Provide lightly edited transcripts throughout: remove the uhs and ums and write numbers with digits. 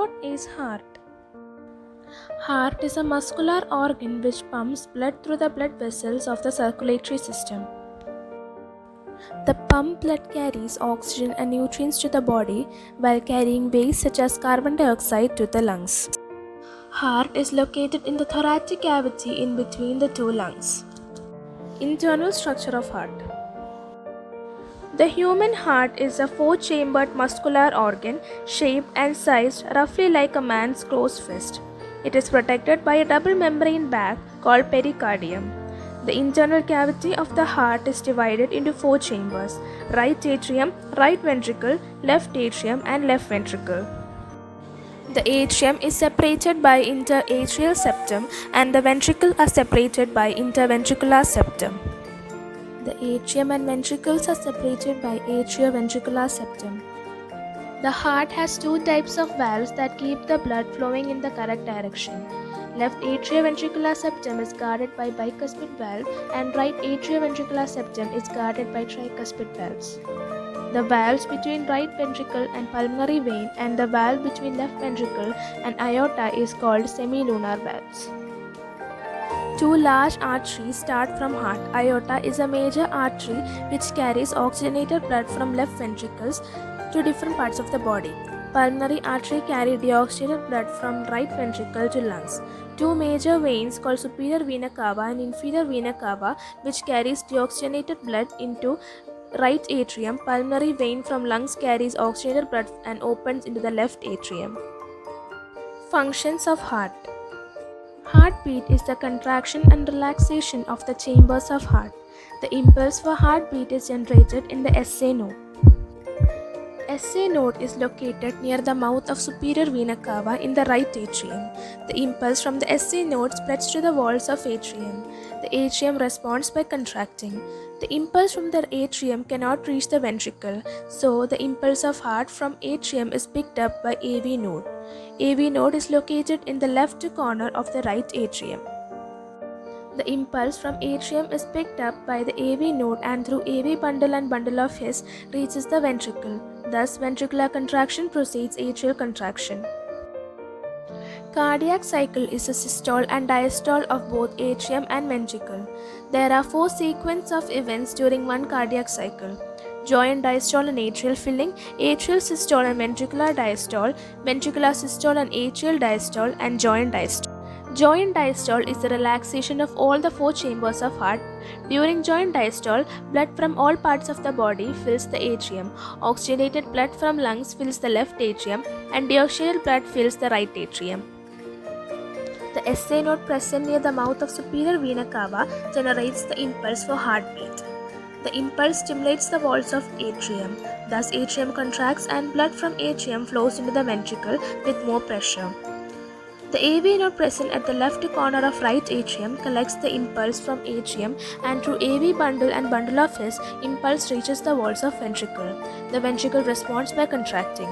What is heart? Heart is a muscular organ which pumps blood through the blood vessels of the circulatory system. The pumped blood carries oxygen and nutrients to the body while carrying waste such as carbon dioxide to the lungs. Heart is located in the thoracic cavity in between the two lungs. Internal structure of heart. The human heart is a four-chambered muscular organ shaped and sized roughly like a man's closed fist. It is protected by a double membrane bag called pericardium. The internal cavity of the heart is divided into four chambers: right atrium, right ventricle, left atrium, and left ventricle. The atrium is separated by interatrial septum and the ventricles are separated by interventricular septum. The atrium and ventricles are separated by atrioventricular septum. The heart has two types of valves that keep the blood flowing in the correct direction. Left atrioventricular septum is guarded by bicuspid valve and right atrioventricular septum is guarded by tricuspid valves. The valves between right ventricle and pulmonary vein and the valve between left ventricle and aorta is called semilunar valves. Two large arteries start from heart. Aorta is a major artery which carries oxygenated blood from left ventricles to different parts of the body. Pulmonary artery carry deoxygenated blood from right ventricle to lungs. Two major veins called superior vena cava and inferior vena cava which carries deoxygenated blood into right atrium. Pulmonary vein from lungs carries oxygenated blood and opens into the left atrium. Functions of heart. Heartbeat is the contraction and relaxation of the chambers of heart. The impulse for heartbeat is generated in the SA node. SA node is located near the mouth of superior vena cava in the right atrium. The impulse from the SA node spreads to the walls of atrium. The atrium responds by contracting. The impulse from the atrium cannot reach the ventricle, so the impulse of heart from atrium is picked up by AV node. AV node is located in the left corner of the right atrium. The impulse from atrium is picked up by the AV node and through AV bundle and bundle of His reaches the ventricle. Thus, ventricular contraction precedes atrial contraction. Cardiac cycle is a systole and diastole of both atrium and ventricle. There are four sequences of events during one cardiac cycle: joint diastole and atrial filling, atrial systole and ventricular diastole, ventricular systole and atrial diastole, and joint diastole. Joint diastole is the relaxation of all the four chambers of heart. During joint diastole, blood from all parts of the body fills the atrium. Oxygenated blood from lungs fills the left atrium and deoxygenated blood fills the right atrium. The SA node present near the mouth of superior vena cava generates the impulse for heartbeat. The impulse stimulates the walls of atrium. Thus, atrium contracts and blood from atrium flows into the ventricle with more pressure. The AV node present at the left corner of right atrium collects the impulse from atrium and through AV bundle and bundle of His, impulse reaches the walls of ventricle. The ventricle responds by contracting.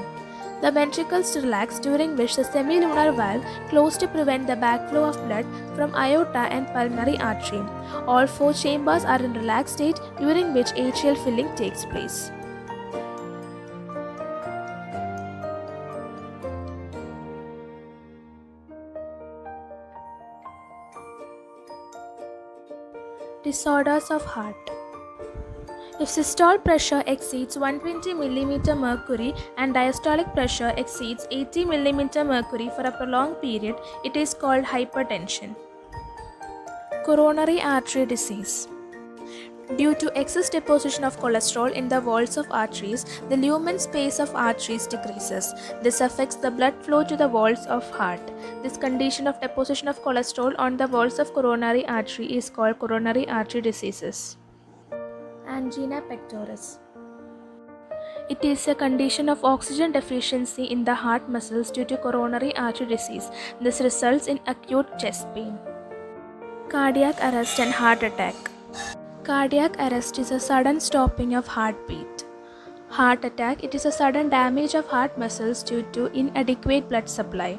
The ventricles relax, during which the semilunar valve closed to prevent the backflow of blood from aorta and pulmonary artery. All four chambers are in relaxed state, during which atrial filling takes place. Disorders of heart. If systolic pressure exceeds 120 mm mercury and diastolic pressure exceeds 80 mm mercury for a prolonged period, it is called hypertension. Coronary artery disease. Due to excess deposition of cholesterol in the walls of arteries, the lumen space of arteries decreases. This affects the blood flow to the walls of heart. This condition of deposition of cholesterol on the walls of coronary artery is called coronary artery diseases. Angina pectoris. It is a condition of oxygen deficiency in the heart muscles due to coronary artery disease. This results in acute chest pain. Cardiac arrest and heart attack. Cardiac arrest is a sudden stopping of heartbeat. Heart attack, it is a sudden damage of heart muscles due to inadequate blood supply.